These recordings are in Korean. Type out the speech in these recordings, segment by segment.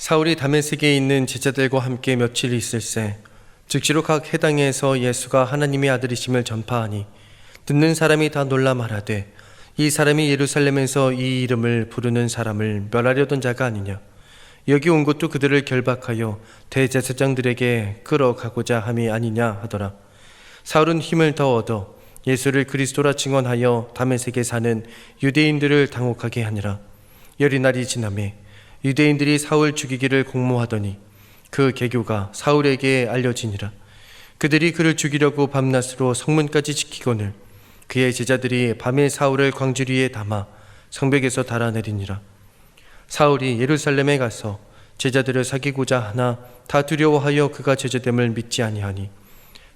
사울이 다메섹에 있는 제자들과 함께 며칠 있을새 즉시로 각 해당에서 예수가 하나님의 아들이심을 전파하니 듣는 사람이 다 놀라 말하되 이 사람이 예루살렘에서 이 이름을 부르는 사람을 멸하려던 자가 아니냐. 여기 온 것도 그들을 결박하여 대제사장들에게 끌어가고자 함이 아니냐 하더라. 사울은 힘을 더 얻어 예수를 그리스도라 증언하여 다메섹에 사는 유대인들을 당혹하게 하니라. 열이날이 지나매 유대인들이 사울 죽이기를 공모하더니 그 계교가 사울에게 알려지니라. 그들이 그를 죽이려고 밤낮으로 성문까지 지키거늘 그의 제자들이 밤에 사울을 광주리에 담아 성벽에서 달아내리니라. 사울이 예루살렘에 가서 제자들을 사귀고자 하나 다 두려워하여 그가 제자됨을 믿지 아니하니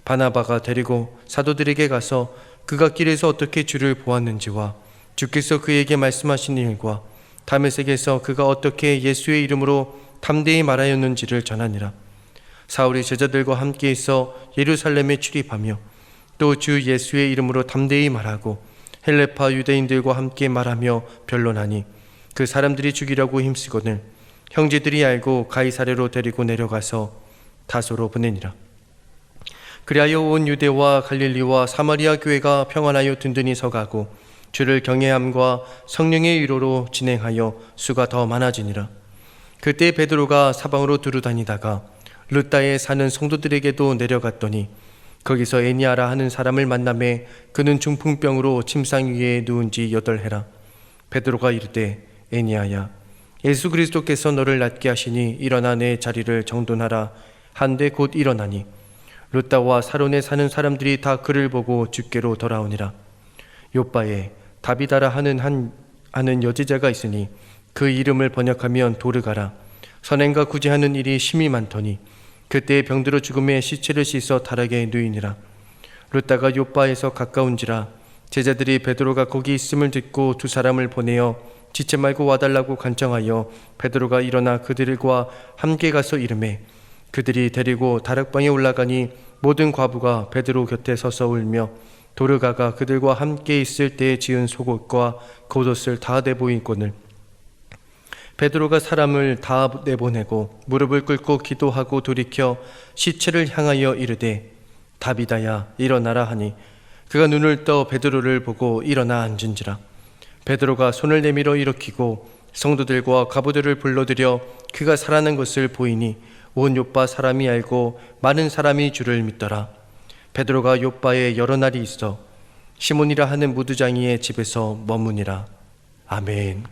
바나바가 데리고 사도들에게 가서 그가 길에서 어떻게 주를 보았는지와 주께서 그에게 말씀하신 일과 다메섹에서 그가 어떻게 예수의 이름으로 담대히 말하였는지를 전하니라. 사울이 제자들과 함께 있어 예루살렘에 출입하며 또 주 예수의 이름으로 담대히 말하고 헬레파 유대인들과 함께 말하며 변론하니 그 사람들이 죽이려고 힘쓰거늘 형제들이 알고 가이사랴로 데리고 내려가서 다소로 보내니라. 그리하여 온 유대와 갈릴리와 사마리아 교회가 평안하여 든든히 서가고 주를 경외함과 성령의 위로로 진행하여 수가 더 많아지니라. 그때 베드로가 사방으로 두루다니다가 르다에 사는 성도들에게도 내려갔더니 거기서 에니아라 하는 사람을 만나매 그는 중풍병으로 침상 위에 누운 지 8해라. 베드로가 이르되 에니아야, 예수 그리스도께서 너를 낫게 하시니 일어나 내 자리를 정돈하라 한데 곧 일어나니 르다와 사론에 사는 사람들이 다 그를 보고 주께로 돌아오니라. 요바에 다비다라 하는 여제자가 있으니 그 이름을 번역하면 도르가라. 선행과 구제하는 일이 심히 많더니 그때 병들어 죽음에 시체를 씻어 다락에 누이니라. 르다가 요바에서 가까운지라 제자들이 베드로가 거기 있음을 듣고 두 사람을 보내어 지체 말고 와달라고 간청하여 베드로가 일어나 그들과 함께 가서 이르매 그들이 데리고 다락방에 올라가니 모든 과부가 베드로 곁에 서서 울며 도르가가 그들과 함께 있을 때에 지은 속옷과 겉옷을 다 내보이거늘 베드로가 사람을 다 내보내고 무릎을 꿇고 기도하고 돌이켜 시체를 향하여 이르되 다비다야 일어나라 하니 그가 눈을 떠 베드로를 보고 일어나 앉은지라. 베드로가 손을 내밀어 일으키고 성도들과 과부들을 불러들여 그가 살아난 것을 보이니 온 요빠 사람이 알고 많은 사람이 주를 믿더라. 베드로가 요빠에 여러 날이 있어 시몬이라 하는 무두장이의 집에서 머무니라. 아멘.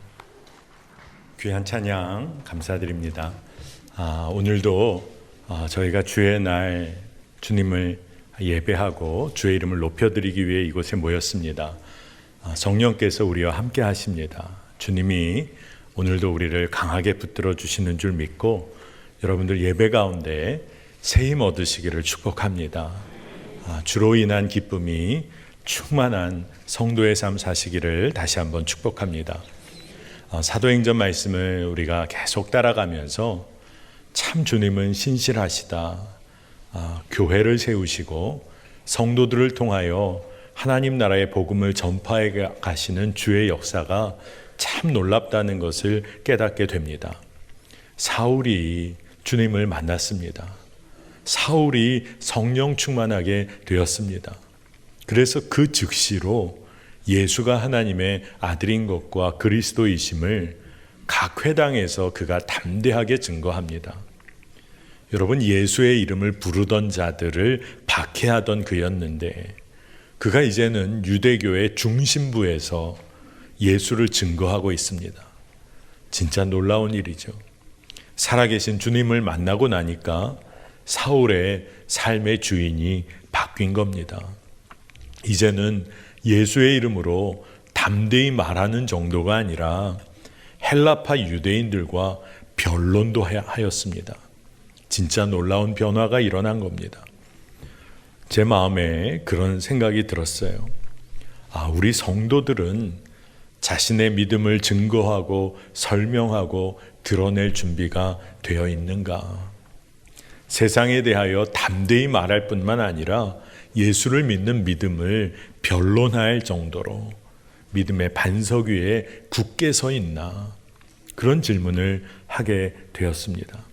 귀한 찬양 감사드립니다. 오늘도 저희가 주의 날 주님을 예배하고 주의 이름을 높여드리기 위해 이곳에 모였습니다. 성령께서 우리와 함께 하십니다. 주님이 오늘도 우리를 강하게 붙들어 주시는 줄 믿고 여러분들 예배 가운데 새 힘 얻으시기를 축복합니다. 주로 인한 기쁨이 충만한 성도의 삶 사시기를 다시 한번 축복합니다. 사도행전 말씀을 우리가 계속 따라가면서 참 주님은 신실하시다. 교회를 세우시고 성도들을 통하여 하나님 나라의 복음을 전파해 가시는 주의 역사가 참 놀랍다는 것을 깨닫게 됩니다. 사울이 주님을 만났습니다. 사울이 성령 충만하게 되었습니다. 그래서 그 즉시로 예수가 하나님의 아들인 것과 그리스도이심을 각 회당에서 그가 담대하게 증거합니다. 여러분, 예수의 이름을 부르던 자들을 박해하던 그였는데 그가 이제는 유대교의 중심부에서 예수를 증거하고 있습니다. 진짜 놀라운 일이죠. 살아계신 주님을 만나고 나니까 사울의 삶의 주인이 바뀐 겁니다. 이제는 예수의 이름으로 담대히 말하는 정도가 아니라 헬라파 유대인들과 변론도 하였습니다. 진짜 놀라운 변화가 일어난 겁니다. 제 마음에 그런 생각이 들었어요. 우리 성도들은 자신의 믿음을 증거하고 설명하고 드러낼 준비가 되어 있는가? 세상에 대하여 담대히 말할 뿐만 아니라 예수를 믿는 믿음을 변론할 정도로 믿음의 반석 위에 굳게 서 있나? 그런 질문을 하게 되었습니다.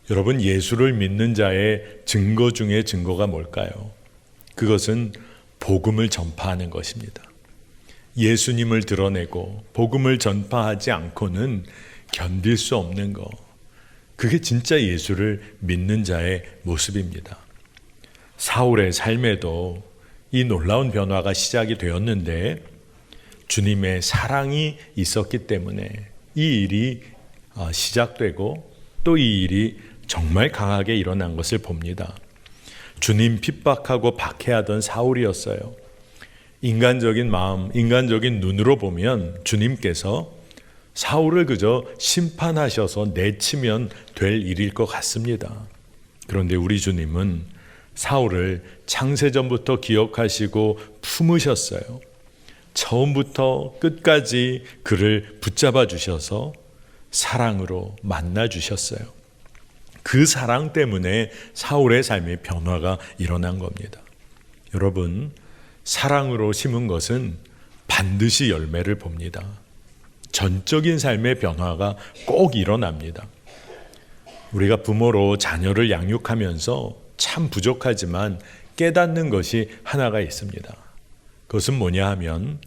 여러분, 예수를 믿는 자의 증거 중에 증거가 뭘까요? 그것은 복음을 전파하는 것입니다. 예수님을 드러내고 복음을 전파하지 않고는 견딜 수 없는 것. 그게 진짜 예수를 믿는 자의 모습입니다. 사울의 삶에도 이 놀라운 변화가 시작이 되었는데 주님의 사랑이 있었기 때문에 이 일이 시작되고 또 이 일이 정말 강하게 일어난 것을 봅니다. 주님 핍박하고 박해하던 사울이었어요. 인간적인 마음, 인간적인 눈으로 보면 주님께서 사울을 그저 심판하셔서 내치면 될 일일 것 같습니다. 그런데 우리 주님은 사울을 창세전부터 기억하시고 품으셨어요. 처음부터 끝까지 그를 붙잡아 주셔서 사랑으로 만나 주셨어요. 그 사랑 때문에 사울의 삶의 변화가 일어난 겁니다. 여러분, 사랑으로 심은 것은 반드시 열매를 봅니다. 전적인 삶의 변화가 꼭 일어납니다. 우리가 부모로 자녀를 양육하면서 참 부족하지만 깨닫는 것이 하나가 있습니다. 그것은 뭐냐 하면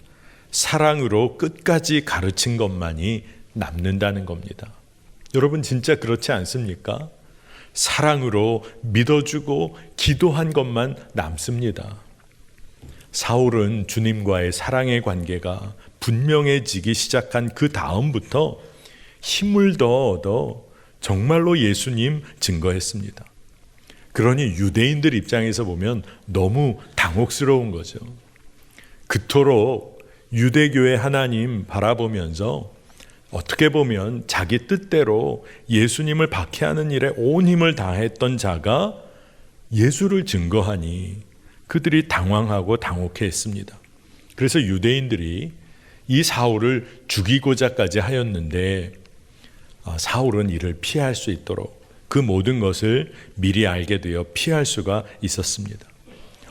사랑으로 끝까지 가르친 것만이 남는다는 겁니다. 여러분, 진짜 그렇지 않습니까? 사랑으로 믿어주고 기도한 것만 남습니다. 사울은 주님과의 사랑의 관계가 분명해지기 시작한 그 다음부터 힘을 더 얻어 정말로 예수님 증거했습니다. 그러니 유대인들 입장에서 보면 너무 당혹스러운 거죠. 그토록 유대교의 하나님 바라보면서 어떻게 보면 자기 뜻대로 예수님을 박해하는 일에 온 힘을 다했던 자가 예수를 증거하니 그들이 당황하고 당혹해했습니다. 그래서 유대인들이 이 사울을 죽이고자까지 하였는데 사울은 이를 피할 수 있도록 그 모든 것을 미리 알게 되어 피할 수가 있었습니다.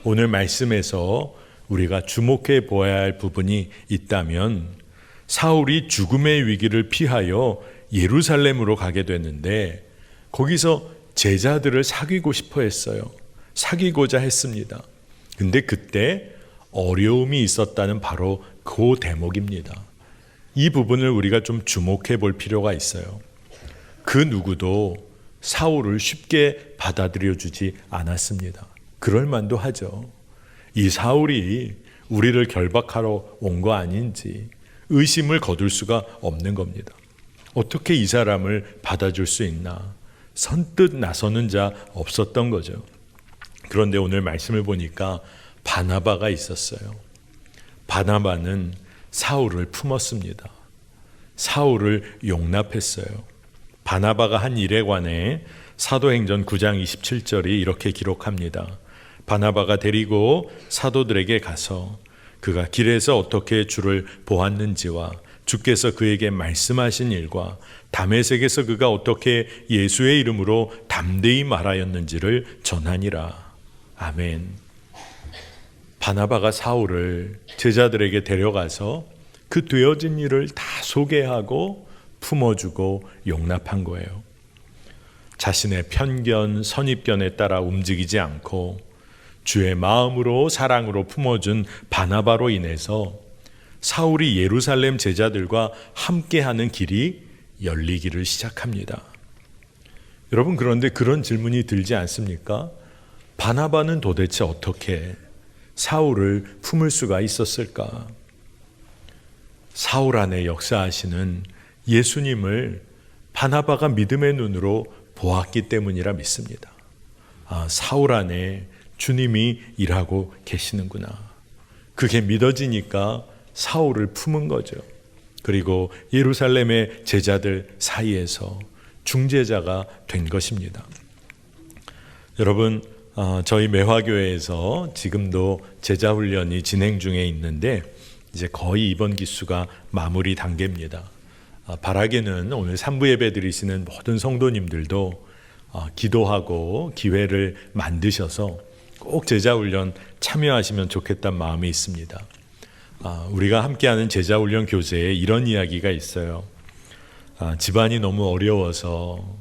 오늘 말씀에서 우리가 주목해 보아야 할 부분이 있다면 사울이 죽음의 위기를 피하여 예루살렘으로 가게 됐는데 거기서 제자들을 사귀고 싶어 했어요. 사귀고자 했습니다. 근데 그때 어려움이 있었다는 바로 그 대목입니다. 이 부분을 우리가 좀 주목해 볼 필요가 있어요. 그 누구도 사울을 쉽게 받아들여 주지 않았습니다. 그럴 만도 하죠. 이 사울이 우리를 결박하러 온 거 아닌지 의심을 거둘 수가 없는 겁니다. 어떻게 이 사람을 받아줄 수 있나? 선뜻 나서는 자 없었던 거죠. 그런데 오늘 말씀을 보니까 바나바가 있었어요. 바나바는 사울을 품었습니다. 사울을 용납했어요. 바나바가 한 일에 관해 사도행전 9장 27절이 이렇게 기록합니다. 바나바가 데리고 사도들에게 가서 그가 길에서 어떻게 주를 보았는지와 주께서 그에게 말씀하신 일과 다메섹에서 그가 어떻게 예수의 이름으로 담대히 말하였는지를 전하니라. 아멘. 바나바가 사울을 제자들에게 데려가서 그 되어진 일을 다 소개하고 품어주고 용납한 거예요. 자신의 편견, 선입견에 따라 움직이지 않고 주의 마음으로 사랑으로 품어준 바나바로 인해서 사울이 예루살렘 제자들과 함께하는 길이 열리기를 시작합니다. 여러분, 그런데 그런 질문이 들지 않습니까? 바나바는 도대체 어떻게 사울을 품을 수가 있었을까? 사울 안에 역사하시는 예수님을 바나바가 믿음의 눈으로 보았기 때문이라 믿습니다. 사울 안에 주님이 일하고 계시는구나. 그게 믿어지니까 사울을 품은 거죠. 그리고 예루살렘의 제자들 사이에서 중재자가 된 것입니다. 여러분, 저희 매화교회에서 지금도 제자훈련이 진행 중에 있는데 이제 거의 이번 기수가 마무리 단계입니다. 바라기는 오늘 3부 예배 드리시는 모든 성도님들도 기도하고 기회를 만드셔서 꼭 제자훈련 참여하시면 좋겠다는 마음이 있습니다. 우리가 함께하는 제자훈련 교재에 이런 이야기가 있어요. 집안이 너무 어려워서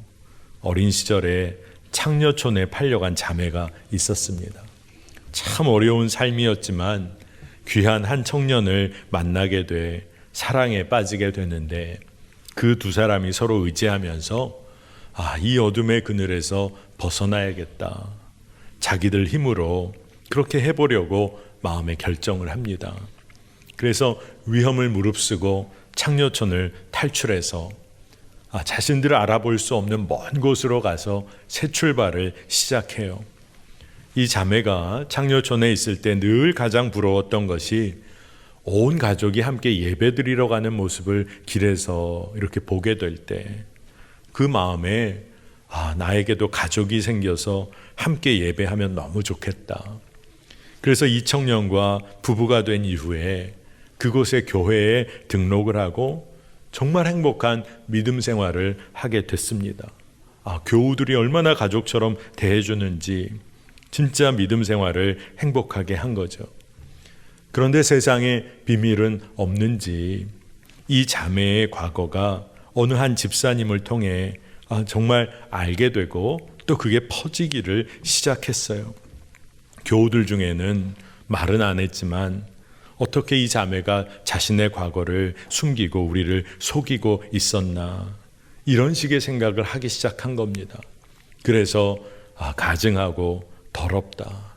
어린 시절에 창녀촌에 팔려간 자매가 있었습니다. 참 어려운 삶이었지만 귀한 한 청년을 만나게 돼 사랑에 빠지게 되는데 그 두 사람이 서로 의지하면서 이 어둠의 그늘에서 벗어나야겠다. 자기들 힘으로 그렇게 해보려고 마음의 결정을 합니다. 그래서 위험을 무릅쓰고 창녀촌을 탈출해서 자신들을 알아볼 수 없는 먼 곳으로 가서 새 출발을 시작해요. 이 자매가 창녀촌에 있을 때 늘 가장 부러웠던 것이 온 가족이 함께 예배드리러 가는 모습을 길에서 이렇게 보게 될 때 그 마음에 나에게도 가족이 생겨서 함께 예배하면 너무 좋겠다. 그래서 이 청년과 부부가 된 이후에 그곳의 교회에 등록을 하고 정말 행복한 믿음 생활을 하게 됐습니다. 교우들이 얼마나 가족처럼 대해주는지 진짜 믿음 생활을 행복하게 한 거죠. 그런데 세상에 비밀은 없는지 이 자매의 과거가 어느 한 집사님을 통해 정말 알게 되고 또 그게 퍼지기를 시작했어요. 교우들 중에는 말은 안 했지만 어떻게 이 자매가 자신의 과거를 숨기고 우리를 속이고 있었나 이런 식의 생각을 하기 시작한 겁니다. 그래서 가증하고 더럽다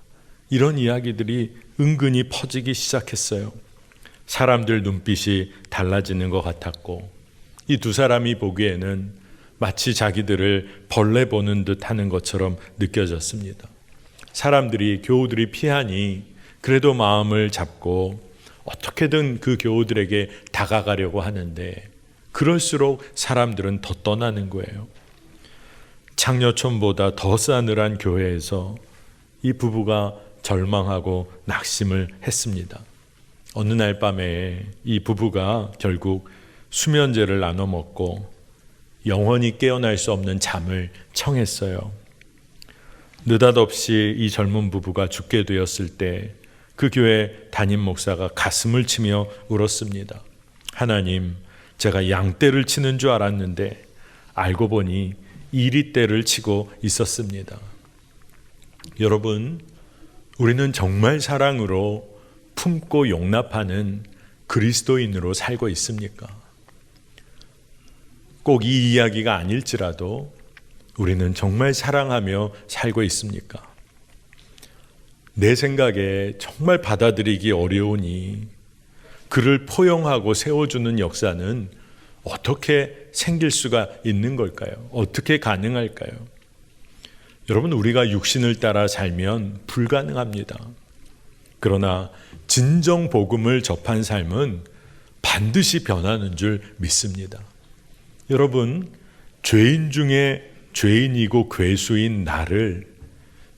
이런 이야기들이 은근히 퍼지기 시작했어요. 사람들 눈빛이 달라지는 것 같았고 이 두 사람이 보기에는 마치 자기들을 벌레 보는 듯 하는 것처럼 느껴졌습니다. 사람들이 교우들이 피하니 그래도 마음을 잡고 어떻게든 그 교우들에게 다가가려고 하는데 그럴수록 사람들은 더 떠나는 거예요. 창녀촌보다 더 싸늘한 교회에서 이 부부가 절망하고 낙심을 했습니다. 어느 날 밤에 이 부부가 결국 수면제를 나눠 먹고 영원히 깨어날 수 없는 잠을 청했어요. 느닷없이 이 젊은 부부가 죽게 되었을 때 그 교회 담임 목사가 가슴을 치며 울었습니다. 하나님, 제가 양떼를 치는 줄 알았는데 알고 보니 이리떼를 치고 있었습니다. 여러분, 우리는 정말 사랑으로 품고 용납하는 그리스도인으로 살고 있습니까? 꼭 이 이야기가 아닐지라도 우리는 정말 사랑하며 살고 있습니까? 내 생각에 정말 받아들이기 어려우니 그를 포용하고 세워주는 역사는 어떻게 생길 수가 있는 걸까요? 어떻게 가능할까요? 여러분, 우리가 육신을 따라 살면 불가능합니다. 그러나 진정 복음을 접한 삶은 반드시 변하는 줄 믿습니다. 여러분, 죄인 중에 죄인이고 괴수인 나를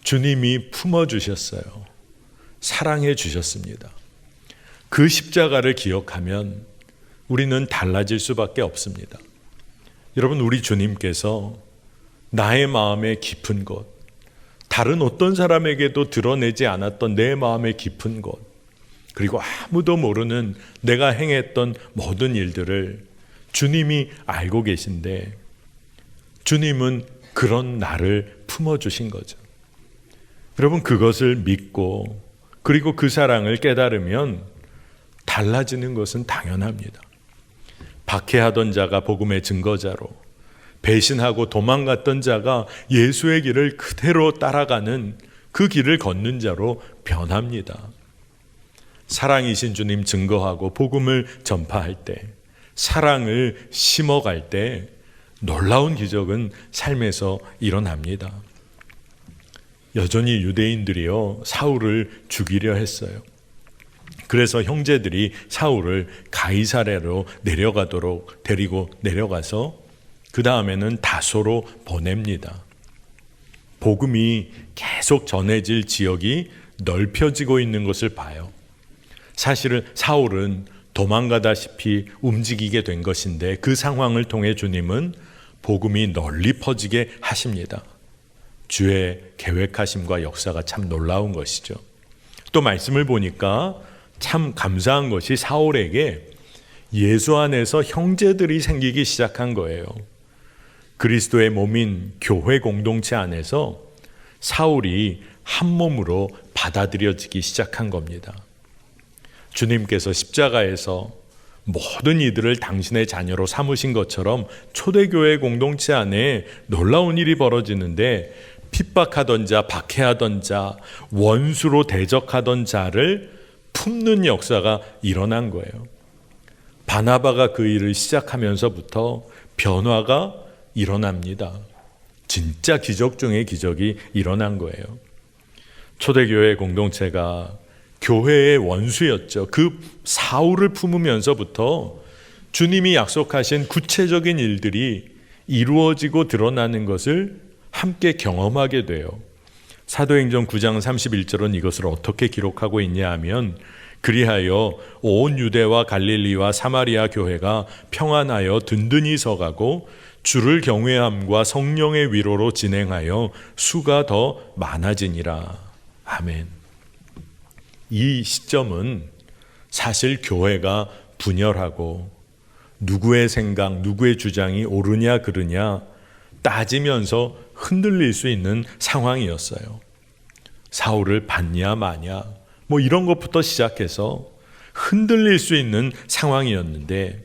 주님이 품어주셨어요. 사랑해 주셨습니다. 그 십자가를 기억하면 우리는 달라질 수밖에 없습니다. 여러분, 우리 주님께서 나의 마음의 깊은 곳, 다른 어떤 사람에게도 드러내지 않았던 내 마음의 깊은 곳, 그리고 아무도 모르는 내가 행했던 모든 일들을 주님이 알고 계신데 주님은 그런 나를 품어주신 거죠. 여러분, 그것을 믿고 그리고 그 사랑을 깨달으면 달라지는 것은 당연합니다. 박해하던 자가 복음의 증거자로, 배신하고 도망갔던 자가 예수의 길을 그대로 따라가는 그 길을 걷는 자로 변합니다. 사랑이신 주님 증거하고 복음을 전파할 때, 사랑을 심어갈 때 놀라운 기적은 삶에서 일어납니다. 여전히 유대인들이요, 사울을 죽이려 했어요. 그래서 형제들이 사울을 가이사랴로 내려가도록 데리고 내려가서 그 다음에는 다소로 보냅니다. 복음이 계속 전해질 지역이 넓혀지고 있는 것을 봐요. 사실은 사울은 도망가다시피 움직이게 된 것인데 그 상황을 통해 주님은 복음이 널리 퍼지게 하십니다. 주의 계획하심과 역사가 참 놀라운 것이죠. 또 말씀을 보니까 참 감사한 것이 사울에게 예수 안에서 형제들이 생기기 시작한 거예요. 그리스도의 몸인 교회 공동체 안에서 사울이 한 몸으로 받아들여지기 시작한 겁니다. 주님께서 십자가에서 모든 이들을 당신의 자녀로 삼으신 것처럼 초대교회 공동체 안에 놀라운 일이 벌어지는데, 핍박하던 자, 박해하던 자, 원수로 대적하던 자를 품는 역사가 일어난 거예요. 바나바가 그 일을 시작하면서부터 변화가 일어납니다. 진짜 기적 중의 기적이 일어난 거예요. 초대교회 공동체가 교회의 원수였죠. 그 사울을 품으면서부터 주님이 약속하신 구체적인 일들이 이루어지고 드러나는 것을 함께 경험하게 돼요. 사도행전 9장 31절은 이것을 어떻게 기록하고 있냐 하면, 그리하여 온 유대와 갈릴리와 사마리아 교회가 평안하여 든든히 서가고 주를 경외함과 성령의 위로로 진행하여 수가 더 많아지니라. 아멘. 이 시점은 사실 교회가 분열하고 누구의 생각, 누구의 주장이 옳으냐 그르냐 따지면서 흔들릴 수 있는 상황이었어요. 사울을 받냐 마냐 뭐 이런 것부터 시작해서 흔들릴 수 있는 상황이었는데,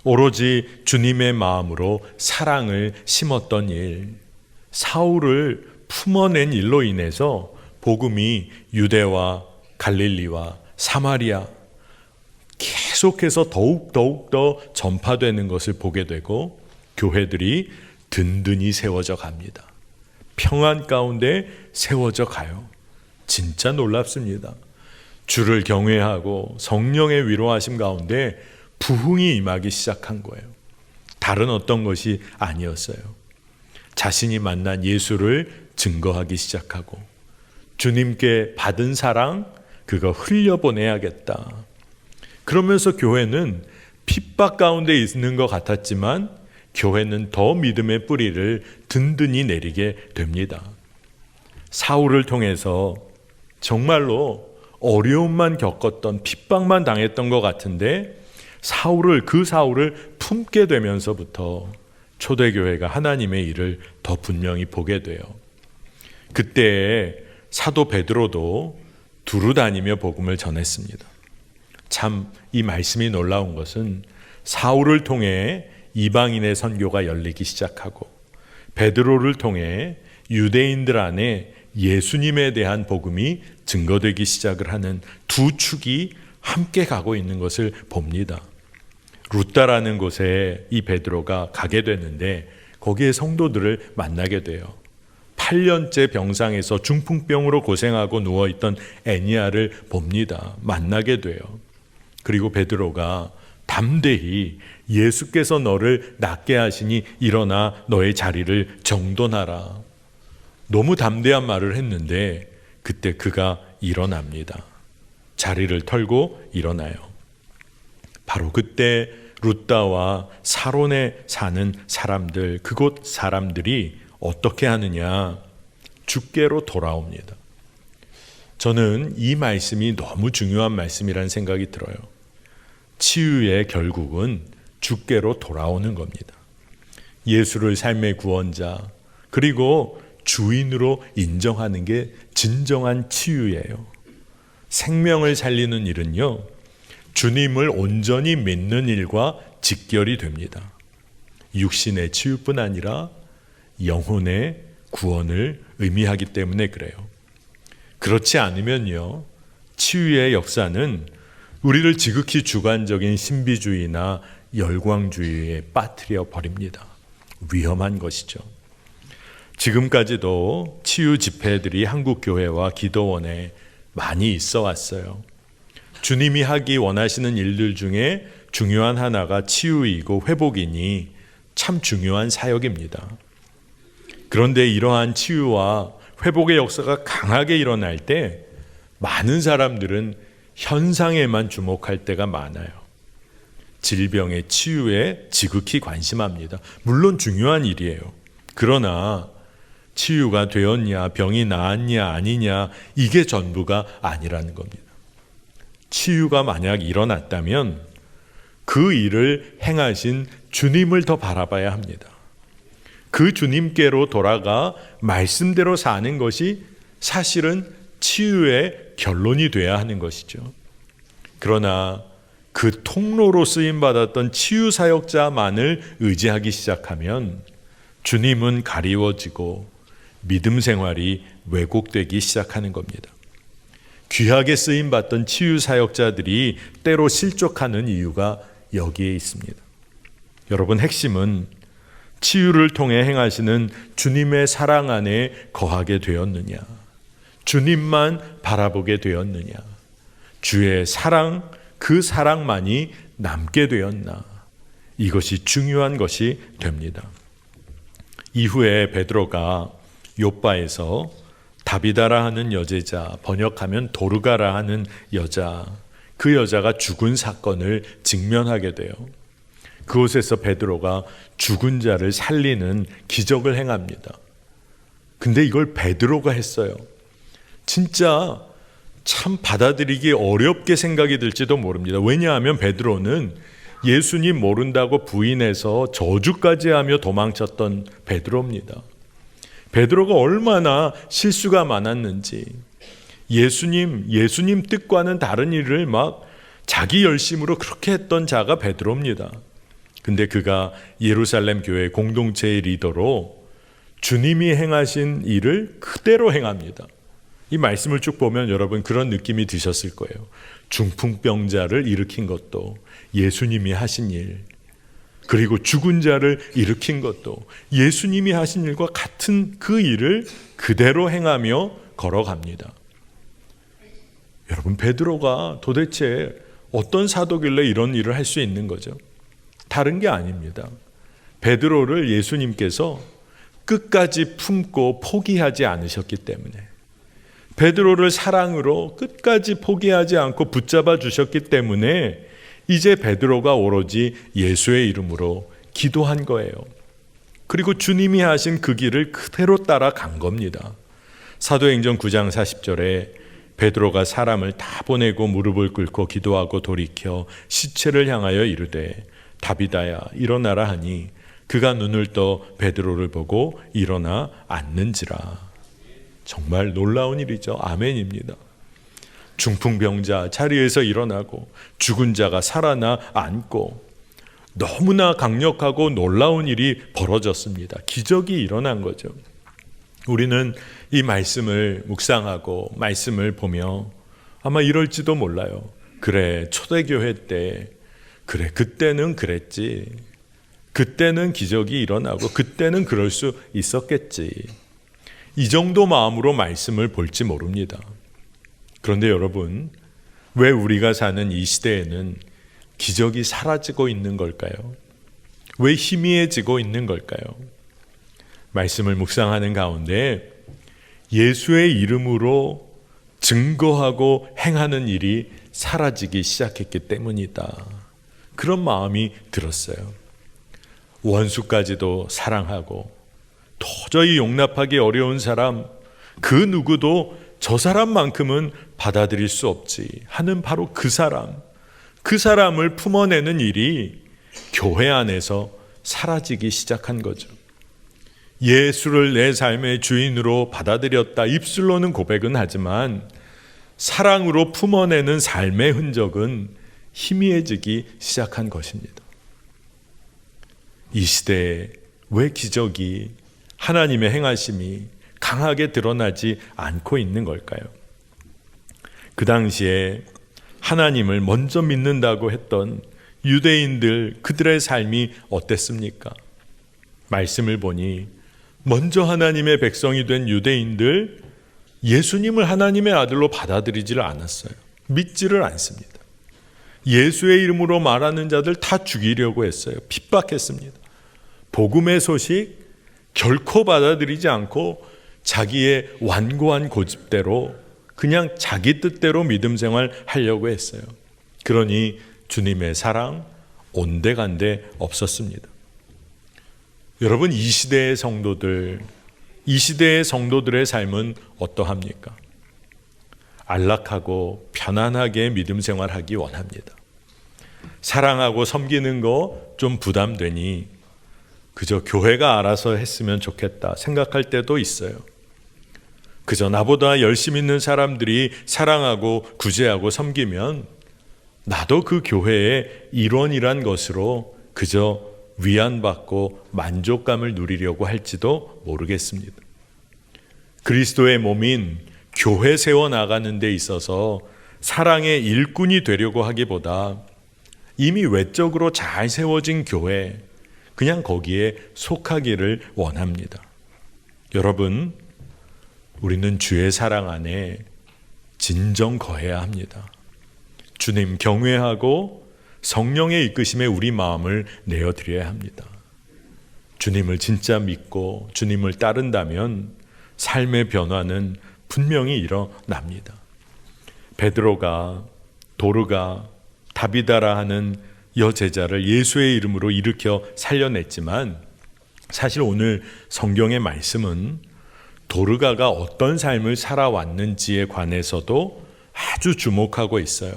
오로지 주님의 마음으로 사랑을 심었던 일, 사울을 품어낸 일로 인해서 복음이 유대와 갈릴리와 사마리아 계속해서 더욱 더 전파되는 것을 보게 되고, 교회들이 든든히 세워져 갑니다. 평안 가운데 세워져 가요. 진짜 놀랍습니다. 주를 경외하고 성령의 위로하심 가운데 부흥이 임하기 시작한 거예요. 다른 어떤 것이 아니었어요. 자신이 만난 예수를 증거하기 시작하고, 주님께 받은 사랑 그거 흘려보내야겠다. 그러면서 교회는 핍박 가운데 있는 것 같았지만 교회는 더 믿음의 뿌리를 든든히 내리게 됩니다. 사울을 통해서 정말로 어려움만 겪었던, 핍박만 당했던 것 같은데, 그 사울을 품게 되면서부터 초대교회가 하나님의 일을 더 분명히 보게 돼요. 그때 사도 베드로도 두루 다니며 복음을 전했습니다. 참 이 말씀이 놀라운 것은 사울을 통해 이방인의 선교가 열리기 시작하고, 베드로를 통해 유대인들 안에 예수님에 대한 복음이 증거되기 시작을 하는 두 축이 함께 가고 있는 것을 봅니다. 루다라는 곳에 이 베드로가 가게 되는데, 거기에 성도들을 만나게 돼요. 8년째 병상에서 중풍병으로 고생하고 누워있던 애니아를 봅니다. 만나게 돼요. 그리고 베드로가 담대히 예수께서 너를 낫게 하시니 일어나 너의 자리를 정돈하라. 너무 담대한 말을 했는데 그때 그가 일어납니다. 자리를 털고 일어나요. 바로 그때 루다와 사론에 사는 사람들, 그곳 사람들이 어떻게 하느냐? 주께로 돌아옵니다. 저는 이 말씀이 너무 중요한 말씀이라는 생각이 들어요. 치유의 결국은 주께로 돌아오는 겁니다. 예수를 삶의 구원자, 그리고 주인으로 인정하는 게 진정한 치유예요. 생명을 살리는 일은요, 주님을 온전히 믿는 일과 직결이 됩니다. 육신의 치유뿐 아니라 영혼의 구원을 의미하기 때문에 그래요. 그렇지 않으면요, 치유의 역사는 우리를 지극히 주관적인 신비주의나 열광주의에 빠뜨려 버립니다. 위험한 것이죠. 지금까지도 치유 집회들이 한국 교회와 기도원에 많이 있어 왔어요. 주님이 하기 원하시는 일들 중에 중요한 하나가 치유이고 회복이니 참 중요한 사역입니다. 그런데 이러한 치유와 회복의 역사가 강하게 일어날 때 많은 사람들은 현상에만 주목할 때가 많아요. 질병의 치유에 지극히 관심합니다. 물론 중요한 일이에요. 그러나 치유가 되었냐, 병이 나았냐 아니냐, 이게 전부가 아니라는 겁니다. 치유가 만약 일어났다면 그 일을 행하신 주님을 더 바라봐야 합니다. 그 주님께로 돌아가 말씀대로 사는 것이 사실은 치유의 결론이 돼야 하는 것이죠. 그러나 그 통로로 쓰임받았던 치유 사역자만을 의지하기 시작하면 주님은 가리워지고 믿음 생활이 왜곡되기 시작하는 겁니다. 귀하게 쓰임받던 치유 사역자들이 때로 실족하는 이유가 여기에 있습니다. 여러분, 핵심은 치유를 통해 행하시는 주님의 사랑 안에 거하게 되었느냐, 주님만 바라보게 되었느냐, 주의 사랑, 그 사랑만이 남게 되었나, 이것이 중요한 것이 됩니다. 이후에 베드로가 욥바에서 다비다라 하는 여제자, 번역하면 도르가라 하는 여자, 그 여자가 죽은 사건을 직면하게 돼요. 그곳에서 베드로가 죽은 자를 살리는 기적을 행합니다. 근데 이걸 베드로가 했어요. 진짜 참 받아들이기 어렵게 생각이 들지도 모릅니다. 왜냐하면 베드로는 예수님 모른다고 부인해서 저주까지 하며 도망쳤던 베드로입니다. 베드로가 얼마나 실수가 많았는지, 예수님 뜻과는 다른 일을 막 자기 열심으로 그렇게 했던 자가 베드로입니다. 근데 그가 예루살렘 교회 공동체의 리더로 주님이 행하신 일을 그대로 행합니다. 이 말씀을 쭉 보면 여러분 그런 느낌이 드셨을 거예요. 중풍병자를 일으킨 것도 예수님이 하신 일, 그리고 죽은 자를 일으킨 것도 예수님이 하신 일과 같은 그 일을 그대로 행하며 걸어갑니다. 여러분, 베드로가 도대체 어떤 사도길래 이런 일을 할 수 있는 거죠? 다른 게 아닙니다. 베드로를 예수님께서 끝까지 품고 포기하지 않으셨기 때문에, 베드로를 사랑으로 끝까지 포기하지 않고 붙잡아 주셨기 때문에 이제 베드로가 오로지 예수의 이름으로 기도한 거예요. 그리고 주님이 하신 그 길을 그대로 따라간 겁니다. 사도행전 9장 40절에 베드로가 사람을 다 보내고 무릎을 꿇고 기도하고 돌이켜 시체를 향하여 이르되 다비다야 일어나라 하니 그가 눈을 떠 베드로를 보고 일어나 앉는지라. 정말 놀라운 일이죠. 아멘입니다. 중풍병자 자리에서 일어나고 죽은 자가 살아나 앉고 너무나 강력하고 놀라운 일이 벌어졌습니다. 기적이 일어난 거죠. 우리는 이 말씀을 묵상하고 말씀을 보며 아마 이럴지도 몰라요. 그래, 초대교회 때 그래, 그때는 그랬지. 그때는 기적이 일어나고 그때는 그럴 수 있었겠지. 이 정도 마음으로 말씀을 볼지 모릅니다. 그런데 여러분, 왜 우리가 사는 이 시대에는 기적이 사라지고 있는 걸까요? 왜 희미해지고 있는 걸까요? 말씀을 묵상하는 가운데 예수의 이름으로 증거하고 행하는 일이 사라지기 시작했기 때문이다. 그런 마음이 들었어요. 원수까지도 사랑하고 도저히 용납하기 어려운 사람, 그 누구도 저 사람만큼은 받아들일 수 없지 하는 바로 그 사람을 품어내는 일이 교회 안에서 사라지기 시작한 거죠. 예수를 내 삶의 주인으로 받아들였다, 입술로는 고백은 하지만 사랑으로 품어내는 삶의 흔적은 희미해지기 시작한 것입니다. 이 시대에 왜 기적이, 하나님의 행하심이 강하게 드러나지 않고 있는 걸까요? 그 당시에 하나님을 먼저 믿는다고 했던 유대인들, 그들의 삶이 어땠습니까? 말씀을 보니 먼저 하나님의 백성이 된 유대인들, 예수님을 하나님의 아들로 받아들이지를 않았어요. 믿지를 않습니다. 예수의 이름으로 말하는 자들 다 죽이려고 했어요. 핍박했습니다. 복음의 소식 결코 받아들이지 않고 자기의 완고한 고집대로 그냥 자기 뜻대로 믿음 생활 하려고 했어요. 그러니 주님의 사랑 온데간데 없었습니다. 여러분, 이 시대의 성도들의 삶은 어떠합니까? 안락하고 편안하게 믿음 생활하기 원합니다. 사랑하고 섬기는 거 좀 부담되니 그저 교회가 알아서 했으면 좋겠다 생각할 때도 있어요. 그저 나보다 열심히 있는 사람들이 사랑하고 구제하고 섬기면 나도 그 교회의 일원이란 것으로 그저 위안받고 만족감을 누리려고 할지도 모르겠습니다. 그리스도의 몸인 교회 세워나가는 데 있어서 사랑의 일꾼이 되려고 하기보다 이미 외적으로 잘 세워진 교회, 그냥 거기에 속하기를 원합니다. 여러분, 우리는 주의 사랑 안에 진정 거해야 합니다. 주님 경외하고 성령의 이끄심에 우리 마음을 내어드려야 합니다. 주님을 진짜 믿고 주님을 따른다면 삶의 변화는 분명히 일어납니다. 베드로가 도르가 다비다라 하는 여제자를 예수의 이름으로 일으켜 살려냈지만 사실 오늘 성경의 말씀은 도르가가 어떤 삶을 살아왔는지에 관해서도 아주 주목하고 있어요.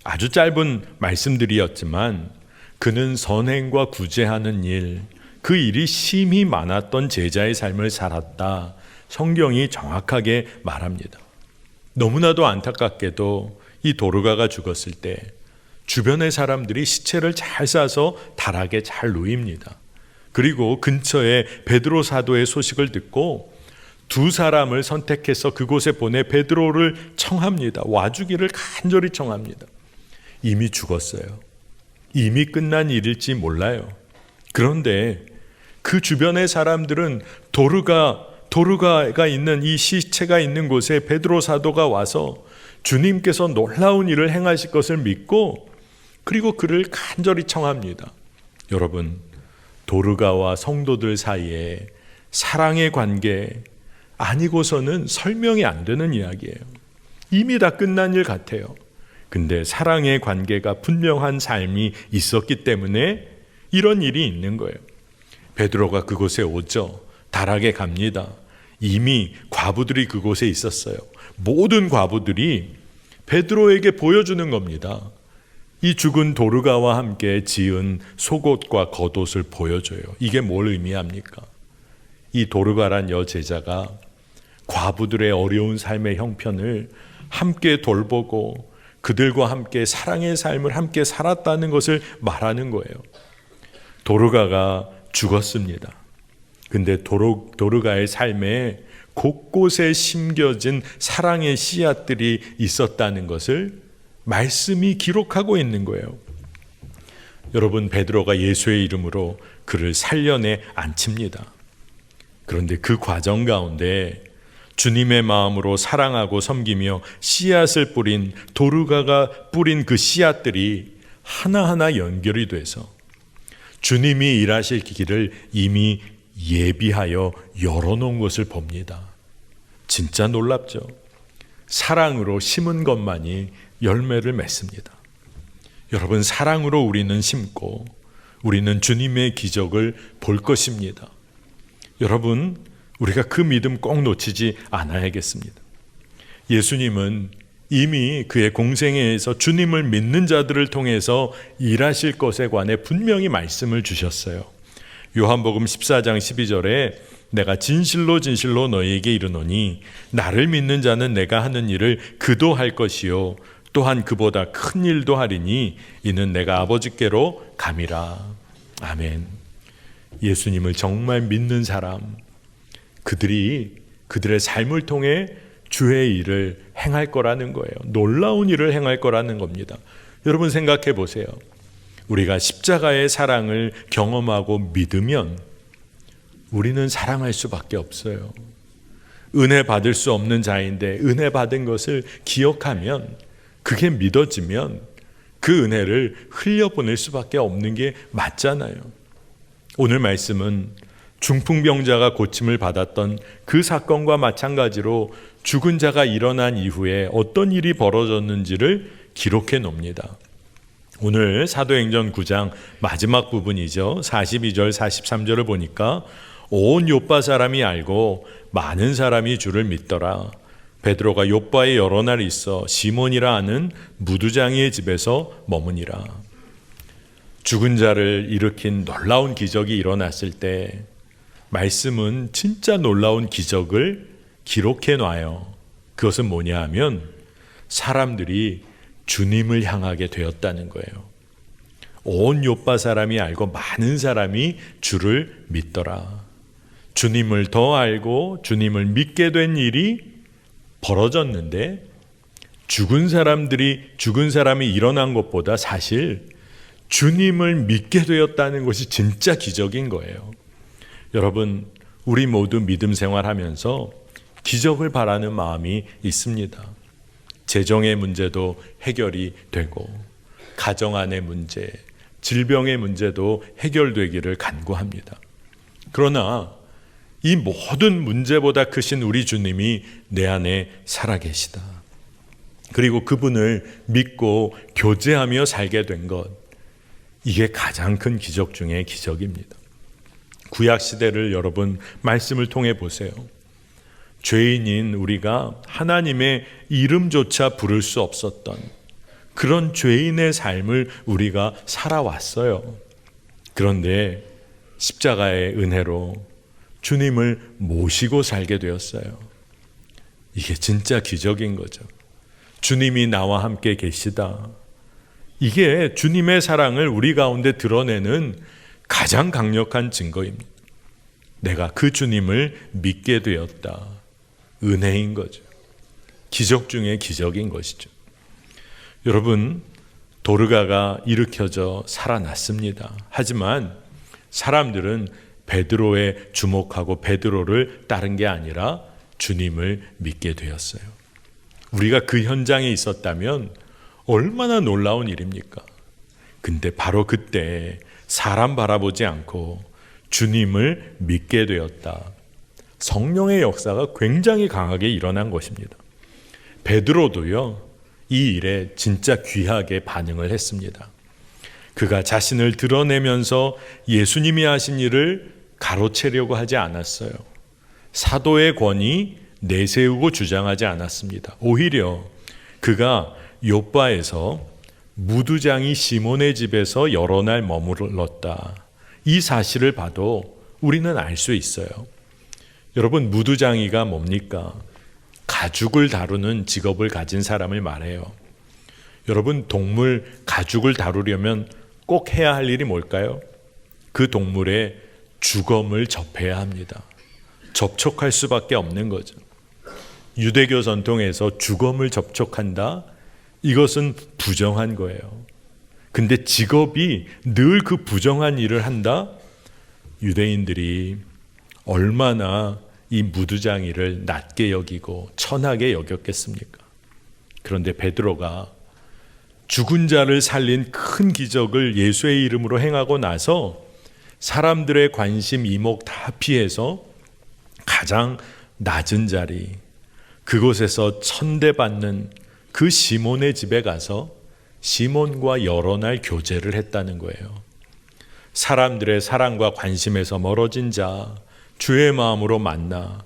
아주 짧은 말씀들이었지만 그는 선행과 구제하는 일, 그 일이 심히 많았던 제자의 삶을 살았다. 성경이 정확하게 말합니다. 너무나도 안타깝게도 이 도르가가 죽었을 때 주변의 사람들이 시체를 잘 싸서 다락에 잘 놓입니다. 그리고 근처에 베드로 사도의 소식을 듣고 두 사람을 선택해서 그곳에 보내 베드로를 청합니다. 와주기를 간절히 청합니다. 이미 죽었어요. 이미 끝난 일일지 몰라요. 그런데 그 주변의 사람들은 도르가가 있는 이 시체가 있는 곳에 베드로 사도가 와서 주님께서 놀라운 일을 행하실 것을 믿고 그리고 그를 간절히 청합니다. 여러분, 도르가와 성도들 사이에 사랑의 관계 아니고서는 설명이 안 되는 이야기예요. 이미 다 끝난 일 같아요. 근데 사랑의 관계가 분명한 삶이 있었기 때문에 이런 일이 있는 거예요. 베드로가 그곳에 오죠. 다락에 갑니다. 이미 과부들이 그곳에 있었어요. 모든 과부들이 베드로에게 보여주는 겁니다. 이 죽은 도르가와 함께 지은 속옷과 겉옷을 보여줘요. 이게 뭘 의미합니까? 이 도르가란 여제자가 과부들의 어려운 삶의 형편을 함께 돌보고 그들과 함께 사랑의 삶을 함께 살았다는 것을 말하는 거예요. 도르가가 죽었습니다. 근데 도르가의 삶에 곳곳에 심겨진 사랑의 씨앗들이 있었다는 것을 말씀이 기록하고 있는 거예요. 여러분, 베드로가 예수의 이름으로 그를 살려내 앉힙니다. 그런데 그 과정 가운데 주님의 마음으로 사랑하고 섬기며 씨앗을 뿌린 도르가가 뿌린 그 씨앗들이 하나하나 연결이 돼서 주님이 일하실 길을 이미 예비하여 열어놓은 것을 봅니다. 진짜 놀랍죠? 사랑으로 심은 것만이 열매를 맺습니다. 여러분, 사랑으로 우리는 심고 우리는 주님의 기적을 볼 것입니다. 여러분, 우리가 그 믿음 꼭 놓치지 않아야겠습니다. 예수님은 이미 그의 공생애에서 주님을 믿는 자들을 통해서 일하실 것에 관해 분명히 말씀을 주셨어요. 요한복음 14장 12절에 내가 진실로 진실로 너희에게 이르노니 나를 믿는 자는 내가 하는 일을 그도 할 것이요 또한 그보다 큰 일도 하리니 이는 내가 아버지께로 감이라. 아멘. 예수님을 정말 믿는 사람, 그들이 그들의 삶을 통해 주의 일을 행할 거라는 거예요. 놀라운 일을 행할 거라는 겁니다. 여러분 생각해 보세요. 우리가 십자가의 사랑을 경험하고 믿으면 우리는 사랑할 수밖에 없어요. 은혜 받을 수 없는 자인데 은혜 받은 것을 기억하면, 그게 믿어지면 그 은혜를 흘려보낼 수밖에 없는 게 맞잖아요. 오늘 말씀은 중풍병자가 고침을 받았던 그 사건과 마찬가지로 죽은 자가 일어난 이후에 어떤 일이 벌어졌는지를 기록해 놓습니다. 오늘 사도행전 9장 마지막 부분이죠. 42절 43절을 보니까 온 요빠 사람이 알고 많은 사람이 주를 믿더라. 베드로가 요빠에 여러 날 있어 시몬이라 하는 무두장이의 집에서 머무니라. 죽은 자를 일으킨 놀라운 기적이 일어났을 때 말씀은 진짜 놀라운 기적을 기록해 놔요. 그것은 뭐냐 하면 사람들이 주님을 향하게 되었다는 거예요. 온 요파 사람이 알고 많은 사람이 주를 믿더라. 주님을 더 알고 주님을 믿게 된 일이 벌어졌는데 죽은 사람이 일어난 것보다 사실 주님을 믿게 되었다는 것이 진짜 기적인 거예요. 여러분, 우리 모두 믿음 생활하면서 기적을 바라는 마음이 있습니다. 재정의 문제도 해결이 되고 가정 안의 문제, 질병의 문제도 해결되기를 간구합니다. 그러나 이 모든 문제보다 크신 우리 주님이 내 안에 살아계시다. 그리고 그분을 믿고 교제하며 살게 된 것, 이게 가장 큰 기적 중의 기적입니다. 구약 시대를 여러분 말씀을 통해 보세요. 죄인인 우리가 하나님의 이름조차 부를 수 없었던 그런 죄인의 삶을 우리가 살아왔어요. 그런데 십자가의 은혜로 주님을 모시고 살게 되었어요. 이게 진짜 기적인 거죠. 주님이 나와 함께 계시다. 이게 주님의 사랑을 우리 가운데 드러내는 가장 강력한 증거입니다. 내가 그 주님을 믿게 되었다. 은혜인 거죠. 기적 중에 기적인 것이죠. 여러분, 도르가가 일으켜져 살아났습니다. 하지만 사람들은 베드로에 주목하고 베드로를 따른 게 아니라 주님을 믿게 되었어요. 우리가 그 현장에 있었다면 얼마나 놀라운 일입니까? 근데 바로 그때 사람 바라보지 않고 주님을 믿게 되었다. 성령의 역사가 굉장히 강하게 일어난 것입니다. 베드로도요, 이 일에 진짜 귀하게 반응을 했습니다. 그가 자신을 드러내면서 예수님이 하신 일을 가로채려고 하지 않았어요. 사도의 권위 내세우고 주장하지 않았습니다. 오히려 그가 요빠에서 무두장이 시몬의 집에서 여러 날 머물렀다. 이 사실을 봐도 우리는 알 수 있어요. 여러분, 무두장이가 뭡니까? 가죽을 다루는 직업을 가진 사람을 말해요. 여러분, 가죽을 다루려면 꼭 해야 할 일이 뭘까요? 그 동물의 주검을 접해야 합니다. 접촉할 수밖에 없는 거죠. 유대교 전통에서 주검을 접촉한다? 이것은 부정한 거예요. 근데 직업이 늘 그 부정한 일을 한다? 유대인들이 얼마나 이 무두장이를 낮게 여기고 천하게 여겼겠습니까? 그런데 베드로가 죽은 자를 살린 큰 기적을 예수의 이름으로 행하고 나서 사람들의 관심 이목 다 피해서 가장 낮은 자리, 그곳에서 천대받는 그 시몬의 집에 가서 시몬과 여러 날 교제를 했다는 거예요. 사람들의 사랑과 관심에서 멀어진 자, 주의 마음으로 만나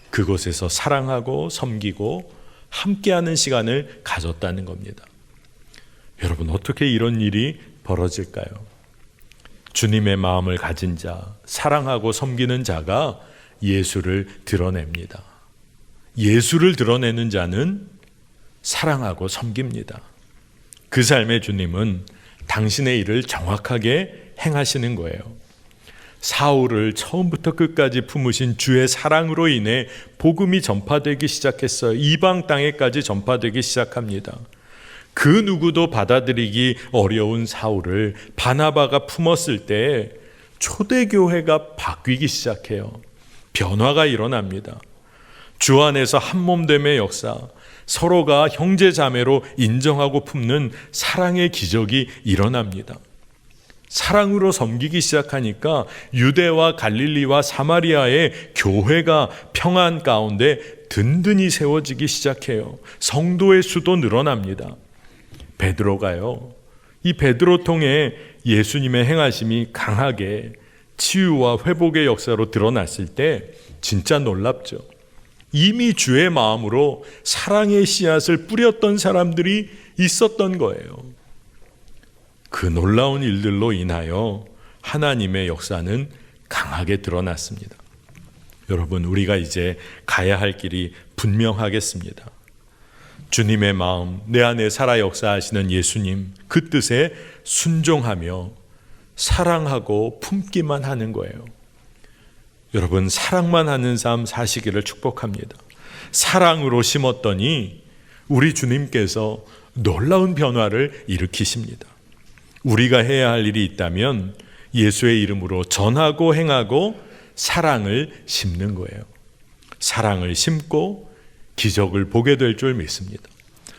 그곳에서 사랑하고 섬기고 함께하는 시간을 가졌다는 겁니다. 여러분, 어떻게 이런 일이 벌어질까요? 주님의 마음을 가진 자, 사랑하고 섬기는 자가 예수를 드러냅니다. 예수를 드러내는 자는 사랑하고 섬깁니다. 그 삶의 주님은 당신의 일을 정확하게 행하시는 거예요. 사울을 처음부터 끝까지 품으신 주의 사랑으로 인해 복음이 전파되기 시작했어요. 이방 땅에까지 전파되기 시작합니다. 그 누구도 받아들이기 어려운 사울을 바나바가 품었을 때 초대교회가 바뀌기 시작해요. 변화가 일어납니다. 주 안에서 한몸됨의 역사, 서로가 형제자매로 인정하고 품는 사랑의 기적이 일어납니다. 사랑으로 섬기기 시작하니까 유대와 갈릴리와 사마리아의 교회가 평안 가운데 든든히 세워지기 시작해요. 성도의 수도 늘어납니다. 베드로가요, 이 베드로 통해 예수님의 행하심이 강하게 치유와 회복의 역사로 드러났을 때 진짜 놀랍죠. 이미 주의 마음으로 사랑의 씨앗을 뿌렸던 사람들이 있었던 거예요. 그 놀라운 일들로 인하여 하나님의 역사는 강하게 드러났습니다. 여러분, 우리가 이제 가야 할 길이 분명하겠습니다. 주님의 마음, 내 안에 살아 역사하시는 예수님, 그 뜻에 순종하며 사랑하고 품기만 하는 거예요. 여러분, 사랑만 하는 삶 사시기를 축복합니다. 사랑으로 심었더니 우리 주님께서 놀라운 변화를 일으키십니다. 우리가 해야 할 일이 있다면 예수의 이름으로 전하고 행하고 사랑을 심는 거예요. 사랑을 심고 기적을 보게 될 줄 믿습니다.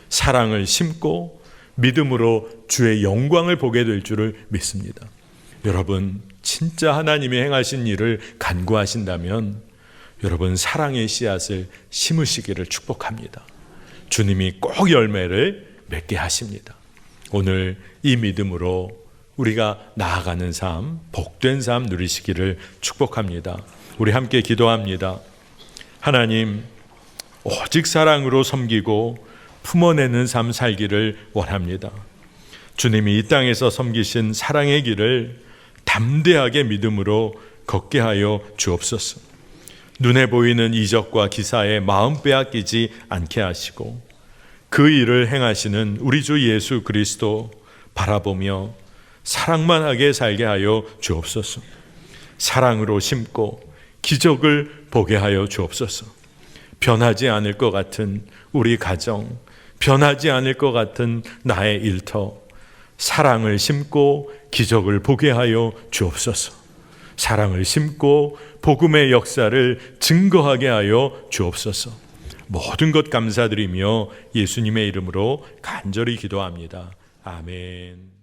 사랑을 심고 믿음으로 주의 영광을 보게 될 줄을 믿습니다. 여러분, 진짜 하나님이 행하신 일을 간구하신다면 여러분, 사랑의 씨앗을 심으시기를 축복합니다. 주님이 꼭 열매를 맺게 하십니다. 오늘 이 믿음으로 우리가 나아가는 삶, 복된 삶 누리시기를 축복합니다. 우리 함께 기도합니다. 하나님, 오직 사랑으로 섬기고 품어내는 삶 살기를 원합니다. 주님이 이 땅에서 섬기신 사랑의 길을 담대하게 믿음으로 걷게 하여 주옵소서. 눈에 보이는 이적과 기사에 마음 빼앗기지 않게 하시고 그 일을 행하시는 우리 주 예수 그리스도 바라보며 사랑만 하게 살게 하여 주옵소서. 사랑으로 심고 기적을 보게 하여 주옵소서. 변하지 않을 것 같은 우리 가정, 변하지 않을 것 같은 나의 일터, 사랑을 심고 기적을 보게 하여 주옵소서. 사랑을 심고 복음의 역사를 증거하게 하여 주옵소서. 모든 것 감사드리며 예수님의 이름으로 간절히 기도합니다. 아멘.